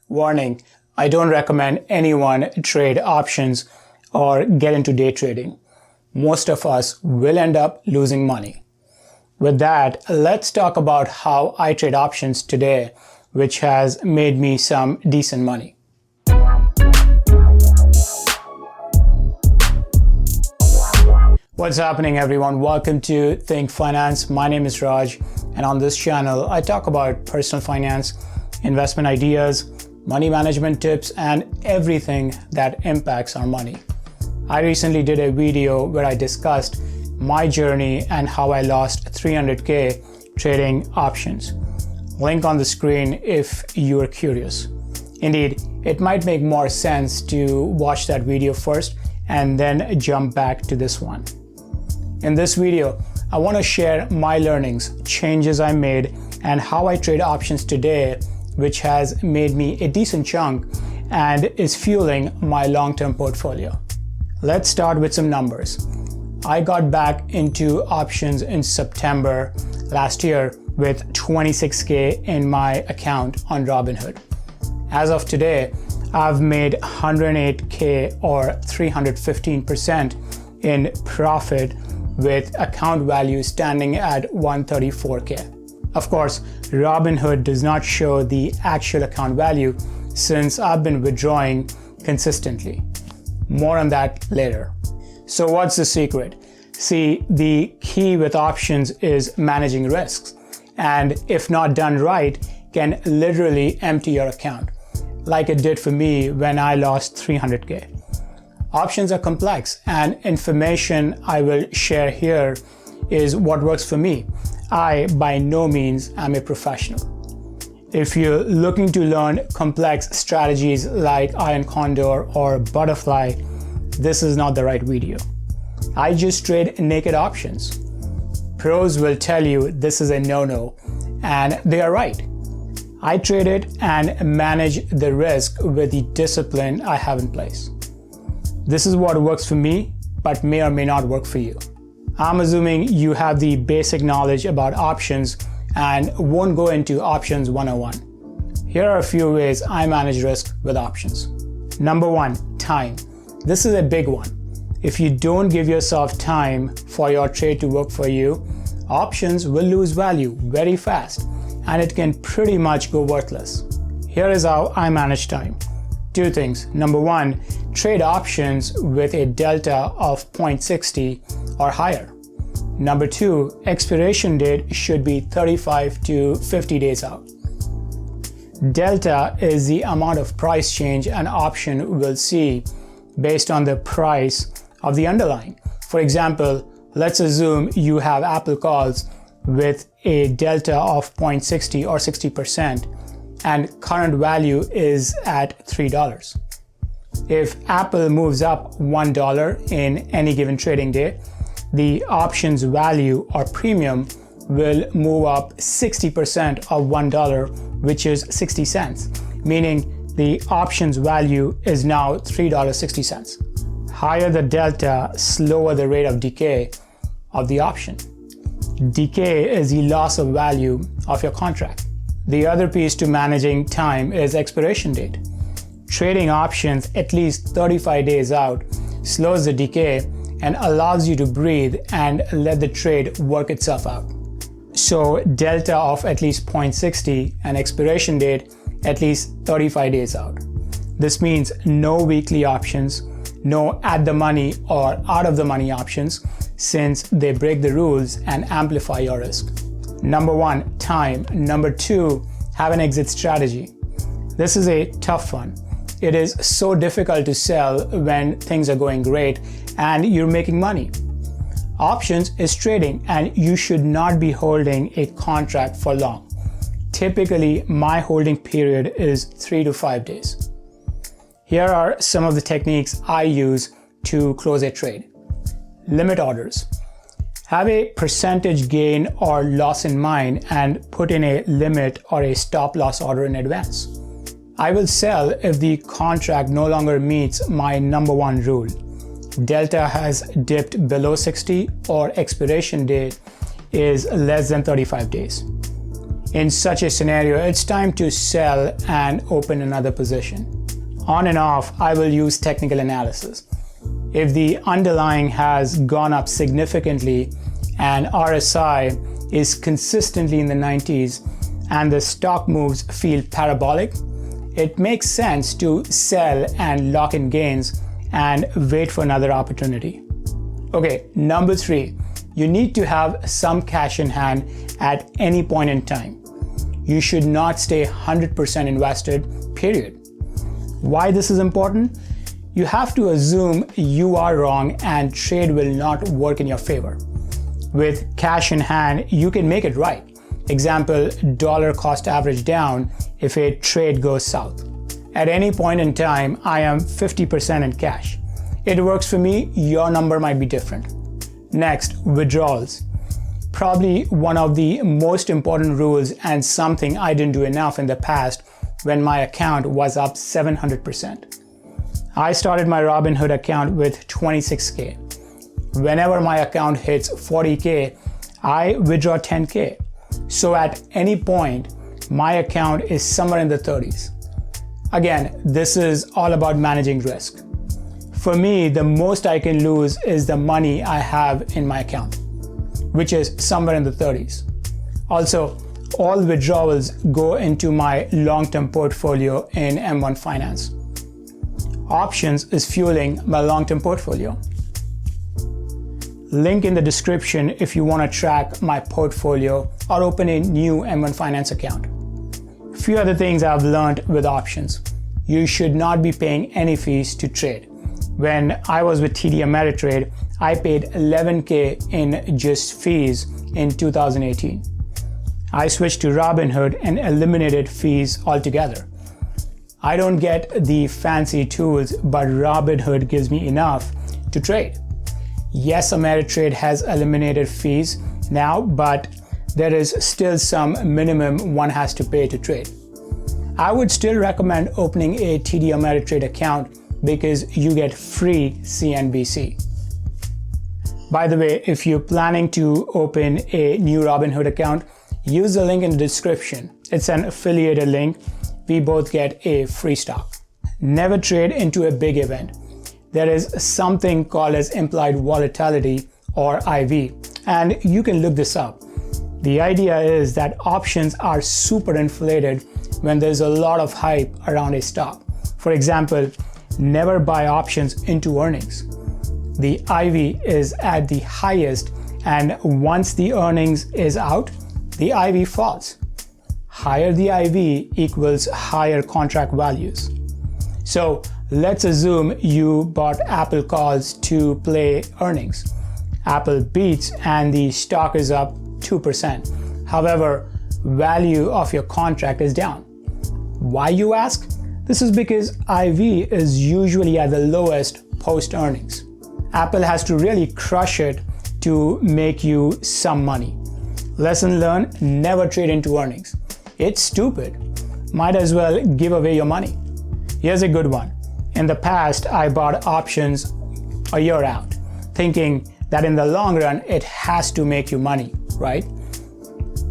Warning, I don't recommend anyone trade options or get into day trading. Most of us will end up losing money. With that, let's talk about how I trade options today, which has made me some decent money. What's happening, everyone? Welcome to Think Finance. My name is Raj, and on this channel, I talk about personal finance, investment ideas, money management tips, and everything that impacts our money. I recently did a video where I discussed my journey and how I lost $300K trading options. Link on the screen if you are curious. Indeed, it might make more sense to watch that video first and then jump back to this one. In this video, I want to share my learnings, changes I made, and how I trade options today, which has made me a decent chunk and is fueling my long-term portfolio. Let's start with some numbers. I got back into options in September last year with 26K in my account on Robinhood. As of today, I've made 108K or 315% in profit, with account value standing at 134K. Of course, Robinhood does not show the actual account value since I've been withdrawing consistently. More on that later. So what's the secret? See, the key with options is managing risks, and if not done right, can literally empty your account, like it did for me when I lost 300K. Options are complex, and information I will share here is what works for me. I, by no means, am a professional. If you're looking to learn complex strategies like Iron Condor or Butterfly, this is not the right video. I just trade naked options. Pros will tell you this is a no-no, and they are right. I trade it and manage the risk with the discipline I have in place. This is what works for me, but may or may not work for you. I'm assuming you have the basic knowledge about options and won't go into options 101. Here are a few ways I manage risk with options. Number one, time. This is a big one. If you don't give yourself time for your trade to work for you, options will lose value very fast, and it can pretty much go worthless. Here is how I manage time. Two things. Number one, trade options with a delta of 0.60 or higher. Number two, expiration date should be 35 to 50 days out. Delta is the amount of price change an option will see based on the price of the underlying. For example, let's assume you have Apple calls with a delta of 0.60 or 60%, and current value is at $3. If Apple moves up $1 in any given trading day, the options value or premium will move up 60% of $1, which is 60 cents, meaning the options value is now $3.60. Higher the delta, slower the rate of decay of the option. Decay is the loss of value of your contract. The other piece to managing time is expiration date. Trading options at least 35 days out slows the decay and allows you to breathe and let the trade work itself out. So delta of at least 0.60 and expiration date at least 35 days out. This means no weekly options, no at the money or out of the money options, since they break the rules and amplify your risk. Number one, time. Number two, have an exit strategy. This is a tough one. It is so difficult to sell when things are going great and you're making money. Options is trading, and you should not be holding a contract for long. Typically, my holding period is 3 to 5 days. Here are some of the techniques I use to close a trade. Limit orders. Have a percentage gain or loss in mind and put in a limit or a stop loss order in advance. I will sell if the contract no longer meets my number one rule. Delta has dipped below 60 or expiration date is less than 35 days. In such a scenario, it's time to sell and open another position. On and off, I will use technical analysis. If the underlying has gone up significantly and RSI is consistently in the 90s and the stock moves feel parabolic, it makes sense to sell and lock in gains and wait for another opportunity. Okay, number 3, you need to have some cash in hand at any point in time. You should not stay 100% invested, period. Why this is important? You have to assume you are wrong and trade will not work in your favor. With cash in hand, you can make it right. Example, dollar cost average down if a trade goes south. At any point in time, I am 50% in cash. It works for me, your number might be different. Next, withdrawals. Probably one of the most important rules and something I didn't do enough in the past when my account was up 700%. I started my Robinhood account with 26K. Whenever my account hits 40K, I withdraw 10K. So at any point, my account is somewhere in the 30s. Again, this is all about managing risk. For me, the most I can lose is the money I have in my account, which is somewhere in the 30s. Also, all withdrawals go into my long-term portfolio in M1 Finance. Options is fueling my long-term portfolio. Link in the description if you want to track my portfolio or open a new M1 Finance account. Few other things I've learned with options. You should not be paying any fees to trade. When I was with TD Ameritrade, I paid 11K in just fees in 2018. I switched to Robinhood and eliminated fees altogether. I don't get the fancy tools, but Robinhood gives me enough to trade. Yes, Ameritrade has eliminated fees now, but there is still some minimum one has to pay to trade. I would still recommend opening a TD Ameritrade account because you get free CNBC. By the way, if you're planning to open a new Robinhood account, use the link in the description. It's an affiliated link. We both get a free stock. Never trade into a big event. There is something called as Implied Volatility or IV, and you can look this up. The idea is that options are super inflated when there's a lot of hype around a stock. For example, never buy options into earnings. The IV is at the highest, and once the earnings is out, the IV falls. Higher the IV equals higher contract values. So let's assume you bought Apple calls to play earnings. Apple beats and the stock is up 2%. However, value of your contract is down. Why, you ask? This is because IV is usually at the lowest post earnings. Apple has to really crush it to make you some money. Lesson learned, never trade into earnings. It's stupid. Might as well give away your money. Here's a good one. In the past, I bought options a year out, thinking that in the long run, it has to make you money, right?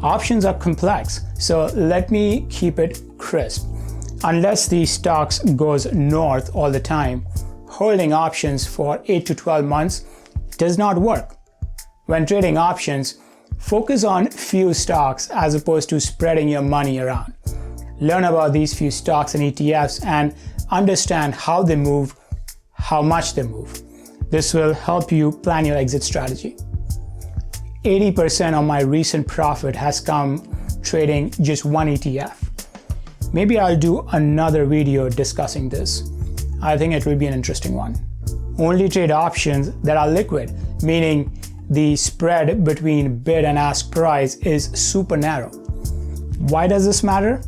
Options are complex, so let me keep it crisp. Unless the stocks goes north all the time, holding options for 8 to 12 months does not work. When trading options, focus on few stocks as opposed to spreading your money around. Learn about these few stocks and ETFs and understand how they move, how much they move. This will help you plan your exit strategy. 80% of my recent profit has come trading just one ETF. Maybe I'll do another video discussing this. I think it will be an interesting one. Only trade options that are liquid, meaning the spread between bid and ask price is super narrow. Why does this matter?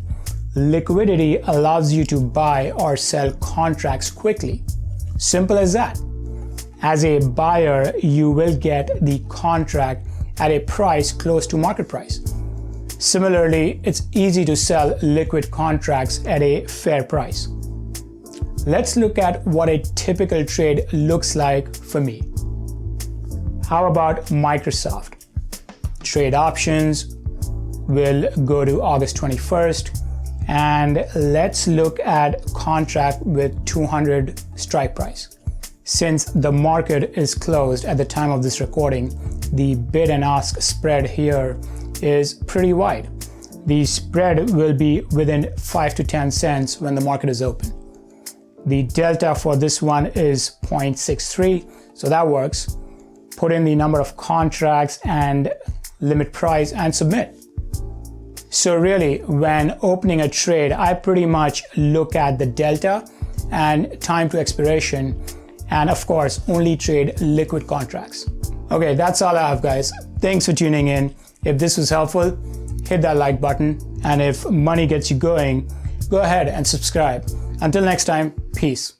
Liquidity allows you to buy or sell contracts quickly. Simple as that. As a buyer, you will get the contract at a price close to market price. Similarly, it's easy to sell liquid contracts at a fair price. Let's look at what a typical trade looks like for me. How about Microsoft? Trade options, we'll go to August 21st, and let's look at contract with 200 strike price. Since the market is closed at the time of this recording, the bid and ask spread here is pretty wide. The spread will be within 5 to 10 cents when the market is open. The delta for this one is 0.63, so that works. Put in the number of contracts and limit price and submit. So really, when opening a trade, I pretty much look at the delta and time to expiration, and of course, only trade liquid contracts. Okay, that's all I have, guys. Thanks for tuning in. If this was helpful, hit that like button, and if money gets you going, go ahead and subscribe. Until next time, peace.